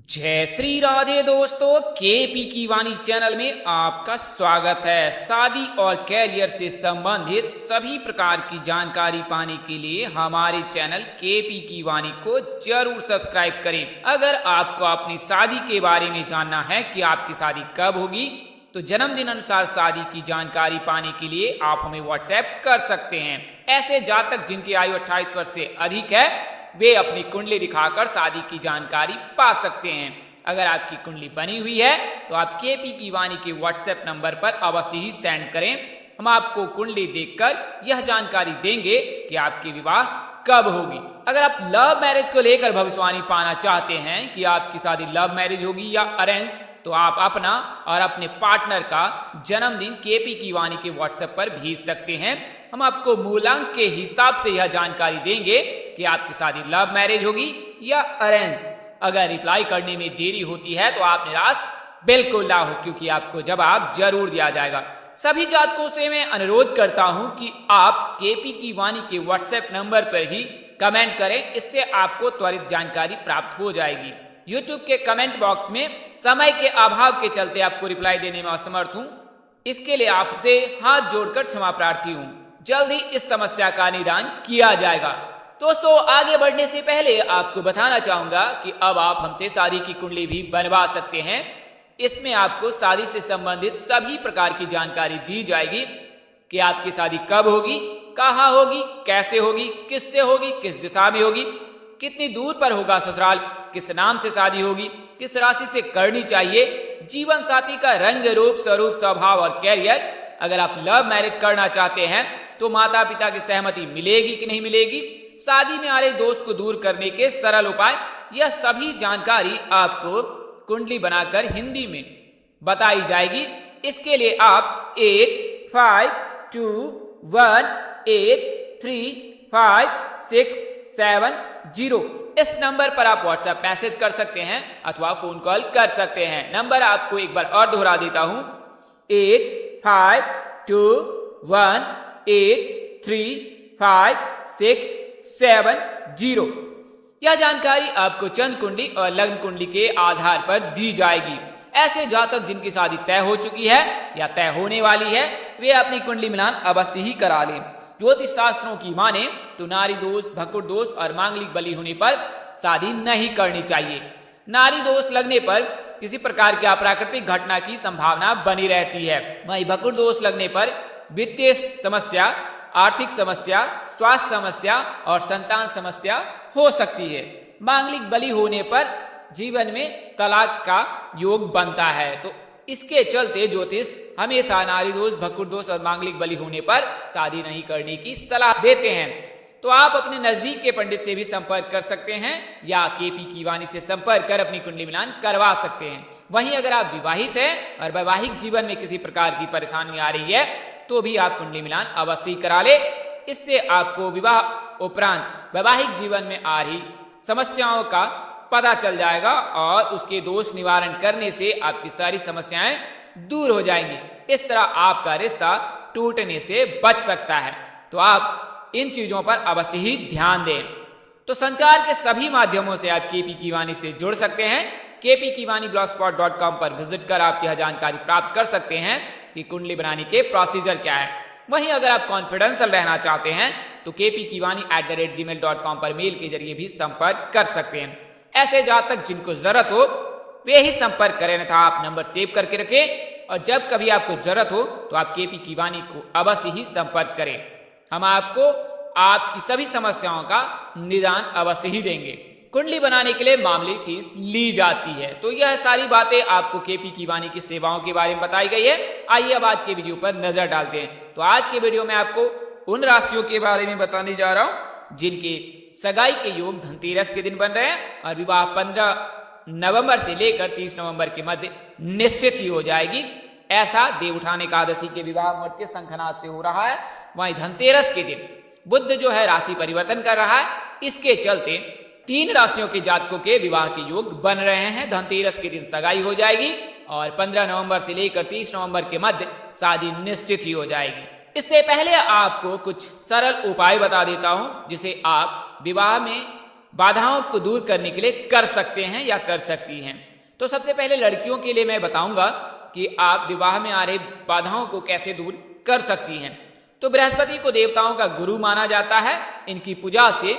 जय श्री राधे दोस्तों, केपी की वाणी चैनल में आपका स्वागत है। शादी और कैरियर से संबंधित सभी प्रकार की जानकारी पाने के लिए हमारे चैनल केपी की वाणी को जरूर सब्सक्राइब करें। अगर आपको अपनी शादी के बारे में जानना है कि आपकी शादी कब होगी, तो जन्मदिन अनुसार शादी की जानकारी पाने के लिए आप हमें व्हाट्सएप कर सकते हैं। ऐसे जातक जिनकी आयु 28 वर्ष से अधिक है, वे अपनी कुंडली दिखाकर शादी की जानकारी पा सकते हैं। अगर आपकी कुंडली बनी हुई है तो आप केपी की वाणी के व्हाट्सएप नंबर पर अवश्य ही सेंड करें। हम आपको कुंडली देखकर यह जानकारी देंगे कि आपकी विवाह कब होगी। अगर आप लव मैरिज को लेकर भविष्यवाणी पाना चाहते हैं कि आपकी शादी लव मैरिज होगी या अरेंज, तो आप अपना और अपने पार्टनर का जन्मदिन केपी की वाणी के व्हाट्सएप पर भेज सकते हैं। हम आपको मूलांक के हिसाब से यह जानकारी देंगे कि आपकी शादी लव मैरिज होगी या अरेंज। अगर रिप्लाई करने में देरी होती है तो आप निराश बिल्कुल ना हो, क्योंकि आपको जवाब जरूर दिया जाएगा। सभी जातकों से मैं अनुरोध करता हूं कि आप केपी की वाणी के व्हाट्सएप नंबर पर ही कमेंट करें, इससे आपको त्वरित जानकारी प्राप्त हो जाएगी। यूट्यूब के कमेंट बॉक्स में समय के अभाव के चलते आपको रिप्लाई देने में असमर्थ हूं, इसके लिए आपसे हाथ जोड़कर क्षमा प्रार्थी हूं। जल्द ही इस समस्या का निदान किया जाएगा। दोस्तों, आगे बढ़ने से पहले आपको बताना चाहूंगा कि अब आप हमसे शादी की कुंडली भी बनवा सकते हैं। इसमें आपको शादी से संबंधित सभी प्रकार की जानकारी दी जाएगी कि आपकी शादी कब होगी, कहाँ होगी, कैसे होगी, किससे होगी, किस दिशा में होगी, कितनी दूर पर होगा ससुराल, किस नाम से शादी होगी, किस राशि से करनी चाहिए, जीवन साथी का रंग रूप, स्वरूप, स्वभाव और कैरियर। अगर आप लव मैरिज करना चाहते हैं तो माता पिता की सहमति मिलेगी कि नहीं मिलेगी, शादी में आ रहे दोष को दूर करने के सरल उपाय, यह सभी जानकारी आपको कुंडली बनाकर हिंदी में बताई जाएगी। इसके लिए आप 8521835670 इस नंबर पर आप व्हाट्सएप मैसेज कर सकते हैं अथवा फोन कॉल कर सकते हैं। नंबर आपको एक बार और दोहरा देता हूं, 8521835670। यह जानकारी आपको चंद कुंडली और लग्न कुंडली के आधार पर दी जाएगी। ऐसे जातक जिनकी शादी तय हो चुकी है या तय होने वाली है, वे अपनी कुंडली मिलान अवश्य ही करा लें। ज्योतिष शास्त्रों की माने तो नारी दोष, भकुर दोष और मांगलिक बलि होने पर शादी नहीं करनी चाहिए। नारी दोष लगने पर किसी प्रकार की अप्राकृतिक घटना की संभावना बनी रहती है। वहीं भकुर दोष लगने पर वित्तीय समस्या, आर्थिक समस्या, स्वास्थ्य समस्या और संतान समस्या हो सकती है। मांगलिक बलि होने पर जीवन में तलाक का योग बनता है। तो इसके चलते ज्योतिष हमेशा नारी दोष, भकुर दोष और मांगलिक बलि होने पर शादी नहीं करने की सलाह देते हैं। तो आप अपने नजदीक के पंडित से भी संपर्क कर सकते हैं या केपी की वाणी से संपर्क कर अपनी कुंडली मिलान करवा सकते हैं। वहीं अगर आप विवाहित हैं और वैवाहिक जीवन में किसी प्रकार की परेशानी आ रही है तो भी आप कुंडली मिलान अवश्य ही करा ले। इससे आपको विवाह उपरांत वैवाहिक जीवन में आ रही समस्याओं का पता चल जाएगा और उसके दोष निवारण करने से आपकी सारी समस्याएं दूर हो जाएंगी। इस तरह आपका रिश्ता टूटने से बच सकता है। तो आप इन चीजों पर अवश्य ही ध्यान दें। तो संचार के सभी माध्यमों से आप केपी की वाणी से जुड़ सकते हैं। केपी की वाणी blogspot.com पर विजिट कर आप यह जानकारी प्राप्त कर सकते हैं कि कुंडली बनाने के प्रोसीजर क्या है। वहीं अगर आप कॉन्फिडेंशियल रहना चाहते हैं तो kpkiwani@gmail.com पर मेल के जरिए भी संपर्क कर सकते हैं। ऐसे जातक जिनको जरूरत हो वे ही संपर्क करें, अन्यथा आप नंबर सेव करके रखें और जब कभी आपको जरूरत हो तो आप केपी की वाणी को अवश्य ही संपर्क करें। हम आपको आपकी सभी समस्याओं का निदान अवश्य ही देंगे। कुंडली बनाने के लिए मामूली फीस ली जाती है। तो यह सारी बातें आपको केपी की वाणी की सेवाओं के बारे में बताई गई है। आइए अब आज के वीडियो पर नजर डालते हैं। तो आज के वीडियो में आपको उन राशियों के बारे में बताने जा रहा हूं जिनके सगाई के योग धनतेरस के दिन बन रहे हैं और विवाह 15 नवंबर से लेकर 30 नवंबर के मध्य निश्चित ही हो जाएगी। ऐसा देवउठान एकादशी के विवाह मुहूर्त के शंखनाद से हो रहा है। वहीं धनतेरस के दिन बुध जो है राशि परिवर्तन कर रहा है, इसके चलते 3 राशियों के जातकों के विवाह के योग बन रहे हैं। धनतेरस के दिन सगाई हो जाएगी और 15 नवंबर से लेकर 30 नवंबर के मध्य शादी निश्चित ही हो जाएगी। इससे पहले आपको कुछ सरल उपाय बता देता हूं जिसे आप विवाह में बाधाओं को दूर करने के लिए कर सकते हैं या कर सकती हैं। तो सबसे पहले लड़कियों के लिए मैं बताऊंगा कि आप विवाह में आ रही बाधाओं को कैसे दूर कर सकती हैं। तो बृहस्पति को देवताओं का गुरु माना जाता है। इनकी पूजा से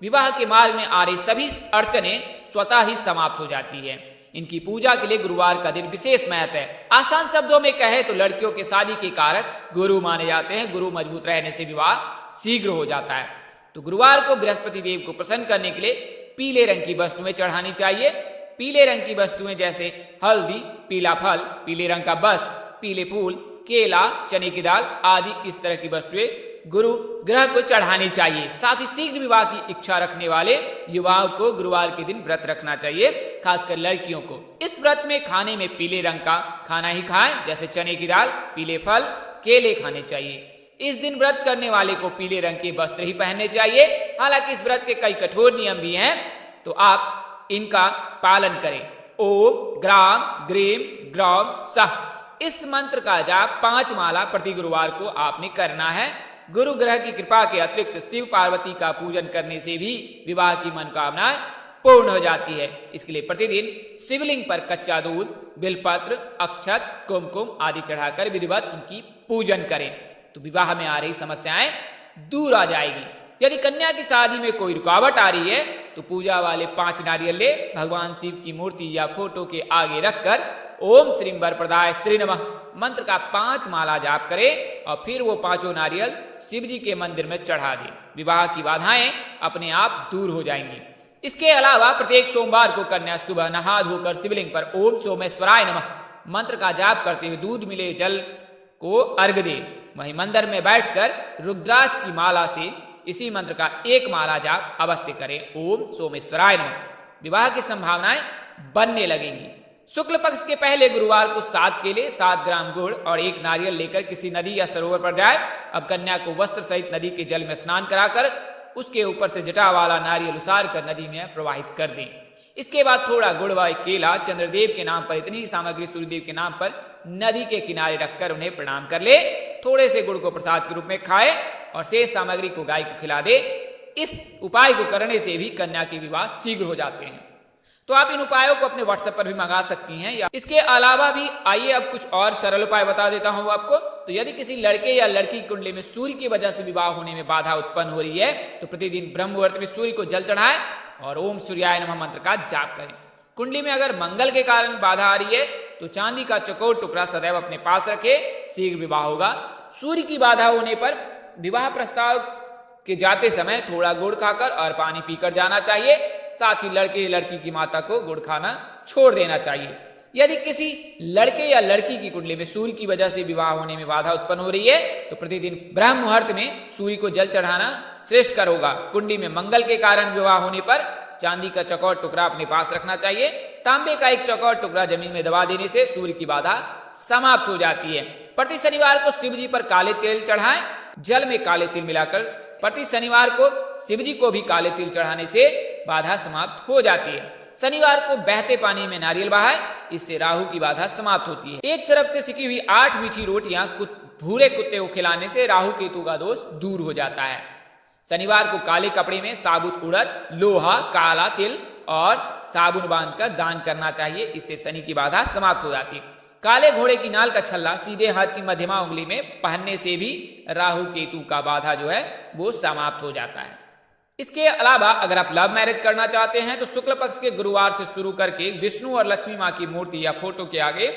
विवाह के मार्ग में आ रही सभी अड़चने स्वतः ही समाप्त हो जाती है। इनकी पूजा के लिए गुरुवार का दिन विशेष महत्व है। आसान शब्दों में कहे तो लड़कियों के शादी के कारक गुरु माने जाते हैं। गुरु मजबूत रहने से विवाह शीघ्र हो जाता है। तो गुरुवार को बृहस्पति देव को प्रसन्न करने के लिए पीले रंग की वस्तुएं चढ़ानी चाहिए। पीले रंग की वस्तुएं जैसे हल्दी, पीला फल, पीले रंग का वस्त्र, पीले फूल, केला, चने की दाल आदि इस तरह की वस्तुएं गुरु ग्रह को चढ़ानी चाहिए। साथ ही शीघ्र विवाह की इच्छा रखने वाले युवाओं को गुरुवार के दिन व्रत रखना चाहिए, खासकर लड़कियों को। इस व्रत में खाने में पीले रंग का खाना ही खाएं, जैसे चने की दाल, पीले फल, केले खाने चाहिए। इस दिन व्रत करने वाले को पीले रंग के वस्त्र ही पहनने चाहिए। हालांकि इस व्रत के कई कठोर नियम भी हैं, तो आप इनका पालन करें। ओम ग्राम ग्रीम ग्राम सह इस मंत्र का जाप 5 माला प्रति गुरुवार को आपने करना है। गुरु ग्रह की कृपा के अतिरिक्त शिव पार्वती का पूजन करने से भी विवाह की मनोकामनाएं पूर्ण हो जाती है। इसके लिए प्रतिदिन शिवलिंग पर कच्चा दूध, बिलपत्र, अक्षत, कुमकुम आदि चढ़ाकर विधिवत उनकी पूजन करें, तो विवाह में आ रही समस्याएं दूर आ जाएगी। यदि कन्या की शादी में कोई रुकावट आ रही है तो पूजा वाले 5 नारियल ले भगवान शिव की मूर्ति या फोटो के आगे रखकर ओम श्रीं वरप्रदाय श्री नमः मंत्र का 5 माला जाप करें और फिर वो 5 नारियल शिव जी के मंदिर में चढ़ा दें। विवाह की बाधाएं अपने आप दूर हो जाएंगी। इसके अलावा प्रत्येक सोमवार को कन्या सुबह नहा धोकर शिवलिंग पर ओम सोमेश्वराय नमः मंत्र का जाप करते हुए दूध मिले जल को अर्घ दे। वहीं मंदिर में बैठकर रुद्राक्ष की माला से इसी मंत्र का 1 माला जाप अवश्य करें, ओम सोमेश्वराय नमः। विवाह की संभावनाएं बनने लगेंगी। शुक्ल पक्ष के पहले गुरुवार को 7 केले, 7 ग्राम गुड़ और 1 नारियल लेकर किसी नदी या सरोवर पर जाए। अब कन्या को वस्त्र सहित नदी के जल में स्नान कराकर उसके ऊपर से जटा वाला नारियल उसार कर नदी में प्रवाहित कर दें। इसके बाद थोड़ा गुड़ व केला चंद्रदेव के नाम पर, इतनी सामग्री सूर्यदेव के नाम पर नदी के किनारे रखकर उन्हें प्रणाम कर ले। थोड़े से गुड़ को प्रसाद के रूप में खाए और शेष सामग्री को गाय को खिला दे। इस उपाय को करने से भी कन्या के विवाह शीघ्र हो जाते हैं। तो आप इन उपायों को अपने व्हाट्सएप पर भी मंगा सकती हैं। या इसके अलावा भी आइए अब कुछ और सरल उपाय बता देता हूं आपको। तो यदि किसी लड़के या लड़की की कुंडली में सूर्य की वजह से विवाह होने में बाधा उत्पन्न हो रही है तो प्रतिदिन ब्रह्म मुहूर्त में सूर्य को जल चढ़ाएं और ओम सूर्याय नमः मंत्र का जाप करें। कुंडली में अगर मंगल के कारण बाधा आ रही है तो चांदी का चौकोर टुकड़ा सदैव अपने पास रखे, शीघ्र विवाह होगा। सूर्य की बाधा होने पर विवाह प्रस्ताव के जाते समय थोड़ा गुड़ खाकर और पानी पीकर जाना चाहिए। साथ ही लड़के या लड़की की माता को गुड़ खाना छोड़ देना चाहिए। यदि किसी लड़के या लड़की की कुंडली में सूर्य की वजह से विवाह होने में बाधा उत्पन्न हो रही है तो प्रतिदिन ब्रह्म मुहूर्त में सूर्य को जल चढ़ाना श्रेष्ठ कर होगा। कुंडली में मंगल के कारण विवाह होने पर चांदी का चौकोर टुकड़ा अपने पास रखना चाहिए। तांबे का एक चौकोर टुकड़ा जमीन में दबा देने से सूर्य की बाधा समाप्त हो जाती है। प्रति शनिवार को शिव जी पर काले तेल चढ़ाएं। जल में काले तिल मिलाकर प्रति शनिवार को शिव जी को भी काले तिल चढ़ाने से बाधा समाप्त हो जाती है। शनिवार को बहते पानी में नारियल बहाएं, इससे राहु की बाधा समाप्त होती है। एक तरफ से सिकी हुई 8 मीठी रोटियां भूरे कुत्ते को खिलाने से राहु केतु का दोष दूर हो जाता है। शनिवार को काले कपड़े में साबुत उड़द, लोहा, काला तिल और साबुन बांधकर दान करना चाहिए। इससे शनि की बाधा समाप्त हो जाती है। काले घोड़े की नाल का छल्ला सीधे हाथ की मध्यमा उंगली में पहनने से भी राहु केतु का बाधा जो है वो समाप्त हो जाता है। इसके अलावा अगर आप लव मैरिज करना चाहते हैं तो शुक्ल पक्ष के गुरुवार से शुरू करके विष्णु और लक्ष्मी माँ की मूर्ति या फोटो के आगे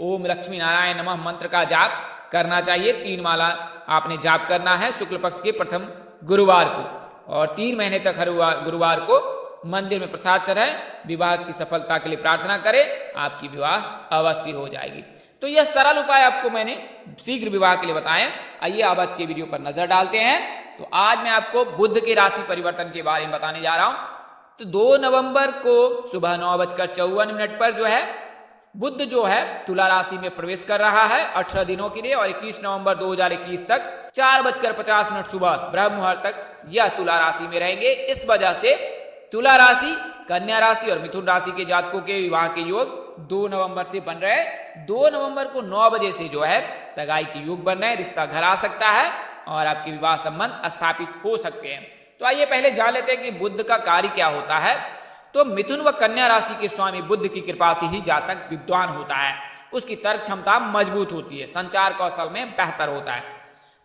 ओम लक्ष्मी नारायण नमः मंत्र का जाप करना चाहिए। 3 माला आपने जाप करना है शुक्ल पक्ष के प्रथम गुरुवार को और 3 महीने तक हर गुरुवार को मंदिर में प्रसाद चढ़ाएं। विवाह की सफलता के लिए प्रार्थना करें, आपकी विवाह अवश्य हो जाएगी। तो यह सरल उपाय आपको मैंने शीघ्र विवाह के लिए बताएं। आइए अब आज के वीडियो पर नजर डालते हैं। तो आज मैं आपको बुध के राशि परिवर्तन के बारे में बताने जा रहा हूं। तो 2 नवंबर को सुबह 9:54 पर जो है बुध जो है तुला राशि में प्रवेश कर रहा है 18 दिनों के लिए और 21 नवंबर 2021 तक 4:50 सुबह ब्रह्म मुहूर्त तक यह तुला राशि में रहेंगे। इस वजह से तुला राशि, कन्या राशि और मिथुन राशि के जातकों के विवाह के योग 2 नवंबर से बन रहे हैं। 2 नवंबर को 9 बजे से जो है सगाई के योग बन रहे हैं। रिश्ता घर आ सकता है और आपके विवाह संबंध स्थापित हो सकते हैं। तो आइए पहले जान लेते हैं कि बुध का कार्य क्या होता है। तो मिथुन व कन्या राशि के स्वामी बुध की कृपा से ही जातक विद्वान होता है, उसकी तर्क क्षमता मजबूत होती है, संचार कौशल में बेहतर होता है।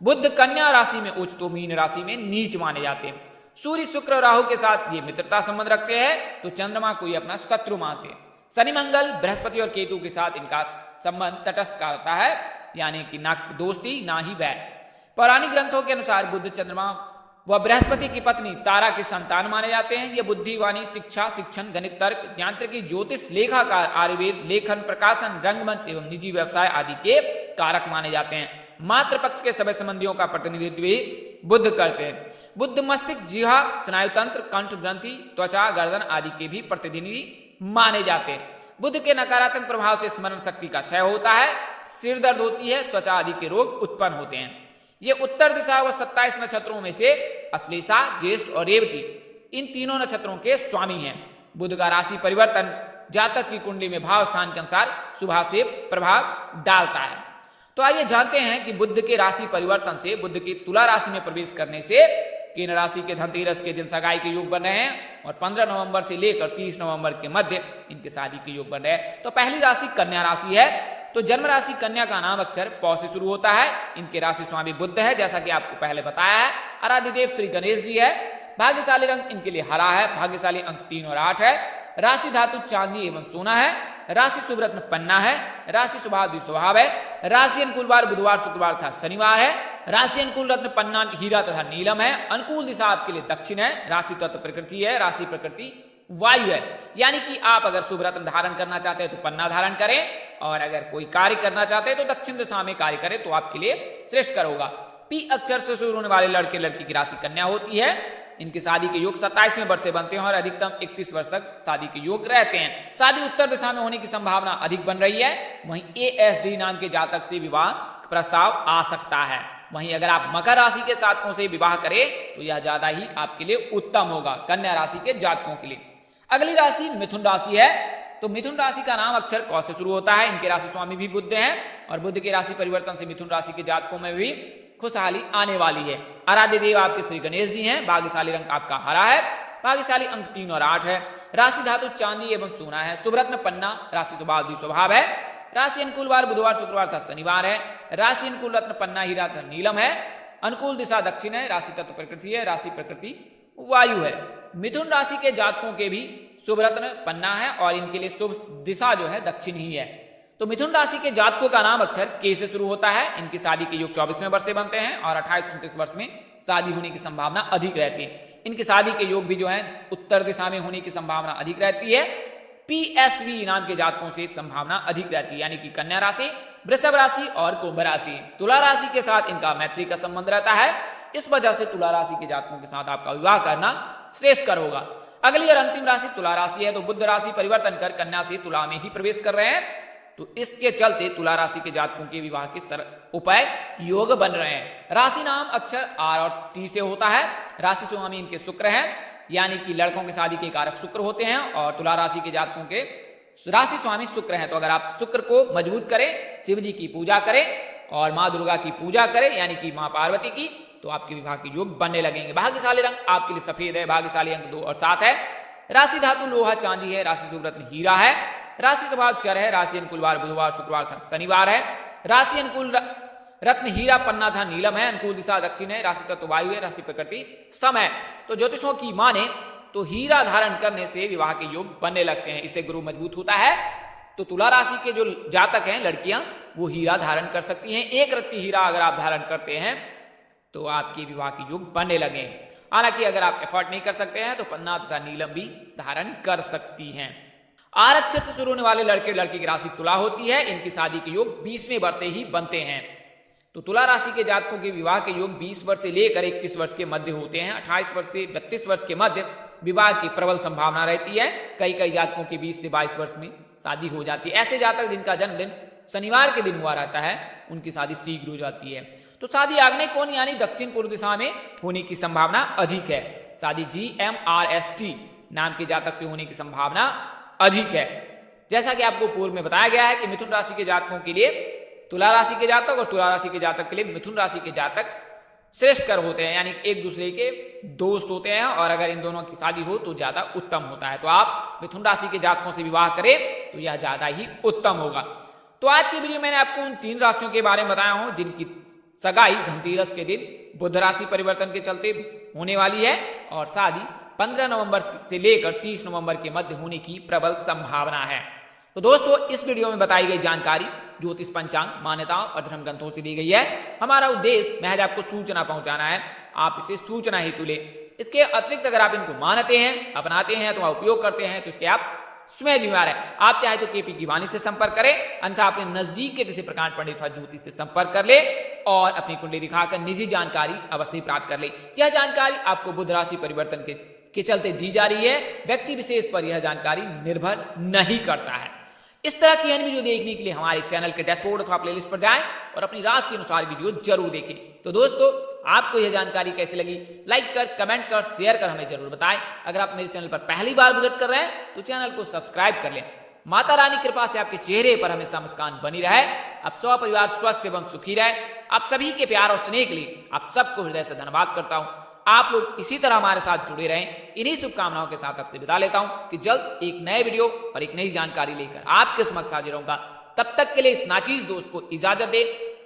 बुध कन्या राशि में उच्च तो मीन राशि में नीच माने जाते हैं। सूर्य शुक्र और राहु के साथ ये मित्रता संबंध रखते हैं, तो चंद्रमा को ये अपना शत्रु मानते हैं। शनि मंगल बृहस्पति और केतु के साथ इनका संबंध तटस्थ का होता है, यानी कि ना दोस्ती ना ही वैर। पौराणिक ग्रंथों के अनुसार बुध चंद्रमा व बृहस्पति की पत्नी तारा के संतान माने जाते हैं। ये बुद्धिवाणी, शिक्षा, शिक्षण, गणित, तर्क, यांत्रिकी, ज्योतिष, लेखाकार, आयुर्वेद, लेखन, प्रकाशन, रंगमंच एवं निजी व्यवसाय आदि के कारक माने जाते हैं। मातृ पक्ष के सभी संबंधियों का प्रतिनिधित्व भी बुध करते हैं। बुध मस्तिष्क, जिह्वा, स्नायुतंत्र, कंठ ग्रंथि, त्वचा, गर्दन आदि के भी प्रतिनिधि माने जाते हैं। बुध के नकारात्मक प्रभाव से स्मरण शक्ति का क्षय होता है, सिर दर्द होती है, त्वचा आदि के रोग उत्पन्न होते हैं। ये उत्तर दिशा व 27 नक्षत्रों में से अश्लेषा, ज्येष्ठ और रेवती इन तीनों नक्षत्रों के स्वामी हैं। बुध का राशि परिवर्तन जातक की कुंडली में भाव स्थान के अनुसार शुभ से प्रभाव डालता है। तो आइए जानते हैं कि बुध के राशि परिवर्तन से, बुध की तुला राशि में प्रवेश करने से कीन राशि के धनतेरस के दिन सगाई के योग बन रहे हैं और 15 नवंबर से लेकर 30 नवंबर के मध्य इनके शादी के योग बन रहे हैं। तो पहली राशि कन्या राशि है। तो जन्म राशि कन्या का नाम अक्षर पौ से शुरू होता है। इनके राशि स्वामी बुध है, जैसा कि आपको पहले बताया है। आराध्य देव श्री गणेश जी है। भाग्यशाली रंग इनके लिए हरा है। भाग्यशाली अंक 3 और 8 है। राशि धातु चांदी एवं सोना है। राशि शुभ रत्न पन्ना है। राशि स्वभाव द्विस्वभाव है। राशि अनुकूल वार बुधवार, शुक्रवार तथा शनिवार है। राशि अनुकूल रत्न पन्ना, हीरा तथा नीलम है। अनुकूल दिशा आपके लिए दक्षिण है। राशि तत्व प्रकृति है। राशि प्रकृति वायु है, यानी कि आप अगर शुभ रत्न धारण करना चाहते हैं तो पन्ना धारण करें, और अगर कोई कार्य करना चाहते हैं तो दक्षिण दिशा में कार्य करें तो आपके लिए श्रेष्ठ कर होगा। पी अक्षर से शुरू होने वाले लड़के लड़की की राशि कन्या होती है। इनकी शादी के योग 27वें वर्ष से बनते हैं और अधिकतम 31 वर्ष तक शादी के योग रहते हैं। शादी उत्तर दिशा में होने की संभावना अधिक बन रही है। वहीं ASD नाम के जातक से विवाह प्रस्ताव आ सकता है। वहीं अगर आप मकर राशि के जातकों से विवाह करें तो यह ज्यादा ही आपके लिए उत्तम होगा, कन्या राशि के जातकों के लिए। अगली राशि मिथुन राशि है। तो मिथुन राशि का नाम अक्षर क से शुरू होता है। इनके राशि स्वामी भी बुध हैं और बुध के राशि परिवर्तन से मिथुन राशि के जातकों में भी खुशहाली आने वाली है। आराध्य देव आपके श्री गणेश जी हैं। भाग्यशाली रंग आपका हरा है। भाग्यशाली अंक 3 और 8 है। राशि धातु चांदी एवं सोना है। शुभ रत्न पन्ना। राशि स्वभाव द्विस्वभाव है। राशि अनुकूल वार बुधवार, शुक्रवार तथा शनिवार है। राशि अनुकूल रत्न पन्ना, हीरा तथा नीलम है। अनुकूल दिशा दक्षिण है। राशि तत्व प्रकृति है। राशि प्रकृति वायु है। मिथुन राशि के जातकों के भी शुभ रत्न पन्ना है और इनके लिए शुभ दिशा जो है दक्षिण ही है। तो मिथुन राशि के जातकों का नाम अक्षर के से शुरू होता है। इनकी शादी के योग 24वें वर्ष से बनते हैं और 28-29 वर्ष में शादी होने की संभावना अधिक रहती है। इनकी शादी के योग भी जो है उत्तर दिशा में होने की संभावना अधिक रहती है। PSV नाम के जातकों से संभावना अधिक रहती है, यानी कि कन्या राशि, वृषभ राशि और कुंभ राशि। तुला राशि के साथ इनका मैत्री का संबंध रहता है। इस वजह से तुला राशि के जातकों के साथ आपका विवाह करना श्रेष्ठ कर होगा। अगली और अंतिम राशि तुला राशि है। तो बुध राशि परिवर्तन कर कन्या से तुला में ही प्रवेश कर रहे हैं, तो इसके चलते तुला राशि के जातकों के विवाह के उपाय योग बन रहे हैं। राशि नाम अक्षर R और T से होता है। राशि स्वामी इनके शुक्र हैं, यानी कि लड़कों की शादी के कारक शुक्र होते हैं और तुला राशि के जातकों के राशि स्वामी शुक्र हैं। तो अगर आप शुक्र को मजबूत करें, शिव जी की पूजा करें और माँ दुर्गा की पूजा करें, यानी कि माँ पार्वती की, तो आपके विवाह के योग बनने लगेंगे। भाग्यशाली रंग आपके लिए सफेद है। भाग्यशाली अंक 2 और 7 है। राशि धातु लोहा चांदी है। राशि शुभ रत्न हीरा है। राशि स्वभाव चर है। राशि अनुकूल वार बुधवार, शुक्रवार था शनिवार है। राशि अनुकूल रत्न हीरा पन्ना था नीलम है। अनुकूल दिशा दक्षिण है। राशि तत्व वायु है। राशि प्रकृति सम है। तो ज्योतिषों की माने तो हीरा धारण करने से विवाह के योग बनने लगते हैं, इससे गुरु मजबूत होता है। तो तुला राशि के जो जातक हैं, लड़कियां, वो हीरा धारण कर सकती हैं। एक रत्ती हीरा अगर आप धारण करते हैं तो आपके विवाह के योग बनने लगे। हालांकि अगर आप एफर्ट नहीं कर सकते हैं तो पन्ना तथा नीलम भी धारण कर सकती हैं। आर अक्षर से शुरू होने वाले लड़के लड़की की राशि तुला होती है। इनकी शादी के योग 20वें वर्ष से ही बनते हैं। तो तुला राशि के जातकों के विवाह के योग 20 वर्ष से लेकर 31 वर्ष के मध्य होते हैं। 28 वर्ष से 32 वर्ष के मध्य विवाह की प्रबल संभावना रहती है। कई कई जातकों की 20 से 22 वर्ष में शादी हो जाती है। ऐसे जातक जिनका जन्मदिन शनिवार के दिन हुआ रहता है, उनकी शादी शीघ्र हो जाती है। तो शादी आग्नेय कोण यानी दक्षिण पूर्व दिशा में होने की संभावना अधिक है। शादी GMRST नाम के जातक से होने की संभावना अधिक है। जैसा कि आपको पूर्व में बताया गया है कि मिथुन राशि के जातकों के लिए तुला राशि के जातक और तुला राशि के जातक के लिए मिथुन राशि के जातक श्रेष्ठकर होते हैं, यानी एक दूसरे के दोस्त होते हैं, और अगर इन दोनों की शादी हो तो ज्यादा उत्तम होता है। तो आप मिथुन राशि के जातकों से विवाह करें तो यह ज्यादा ही उत्तम होगा। तो आज की वीडियो मैंने आपको उन 3 राशियों के बारे में बताया हूं जिनकी सगाई धनतेरस के दिन बुध राशि परिवर्तन के चलते होने वाली है, और शादी 15 नवंबर से लेकर 30 नवंबर के मध्य होने की प्रबल संभावना है। तो दोस्तों, इस वीडियो में बताई गई जानकारी ज्योतिष, पंचांग, मान्यताओं और धर्म ग्रंथों से दी गई है। हमारा उद्देश्य महज आपको सूचना पहुंचाना है, आप इसे सूचना हेतु ले। इसके अतिरिक्त अगर आप इनको मानते हैं, अपनाते हैं, तो उपयोग करते हैं, तो इसके आप स्वयं जिम्मेदार है। आप चाहे तो केपी गिवानी से संपर्क करें, अन्यथा अपने नजदीक के किसी प्रकांड पंडित अथवा ज्योतिष से संपर्क कर ले और अपनी कुंडली दिखाकर निजी जानकारी अवश्य प्राप्त कर ले। यह जानकारी आपको बुध राशि परिवर्तन के चलते दी जा रही है, व्यक्ति विशेष पर यह जानकारी निर्भर नहीं करता है। इस तरह की अन्य वीडियो देखने के लिए हमारे चैनल के डैशबोर्ड अथवा प्लेलिस्ट पर जाएं और अपनी राशि अनुसार वीडियो जरूर देखें। तो दोस्तों, आपको यह जानकारी कैसी लगी, लाइक कर, कमेंट कर, शेयर कर हमें जरूर बताएं। अगर आप मेरे चैनल पर पहली बार विजिट कर रहे हैं तो चैनल को सब्सक्राइब कर लें। माता रानी कृपा से आपके चेहरे पर हमेशा मुस्कान बनी रहे, आप सब परिवार स्वस्थ एवं सुखी रहे। आप सभी के प्यार और स्नेह के लिए आप सबको हृदय से धन्यवाद करता हूं। आप लोग इसी तरह हमारे साथ जुड़े रहें। इन्हीं शुभकामनाओं के साथ आपसे विदा लेता हूं कि जल्द एक नए वीडियो और एक नई जानकारी लेकर आपके समक्ष हाजिर होऊंगा। तब तक के लिए इस नाचीज दोस्त को इजाजत दे।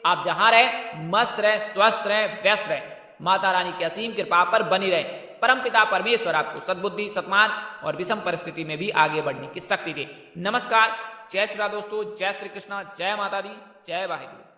आप जहां रहें, मस्त रहें, स्वस्थ रहें, व्यस्त रहें। माता रानी की असीम कृपा पर बनी रहे। परमपिता परमेश्वर आपको सद्बुद्धि, सत्मान और विषम परिस्थिति में भी आगे बढ़ने की शक्ति दे। नमस्कार, जय श्री राम दोस्तों, जय श्री कृष्णा, जय माता दी, जय वाहिगुरु।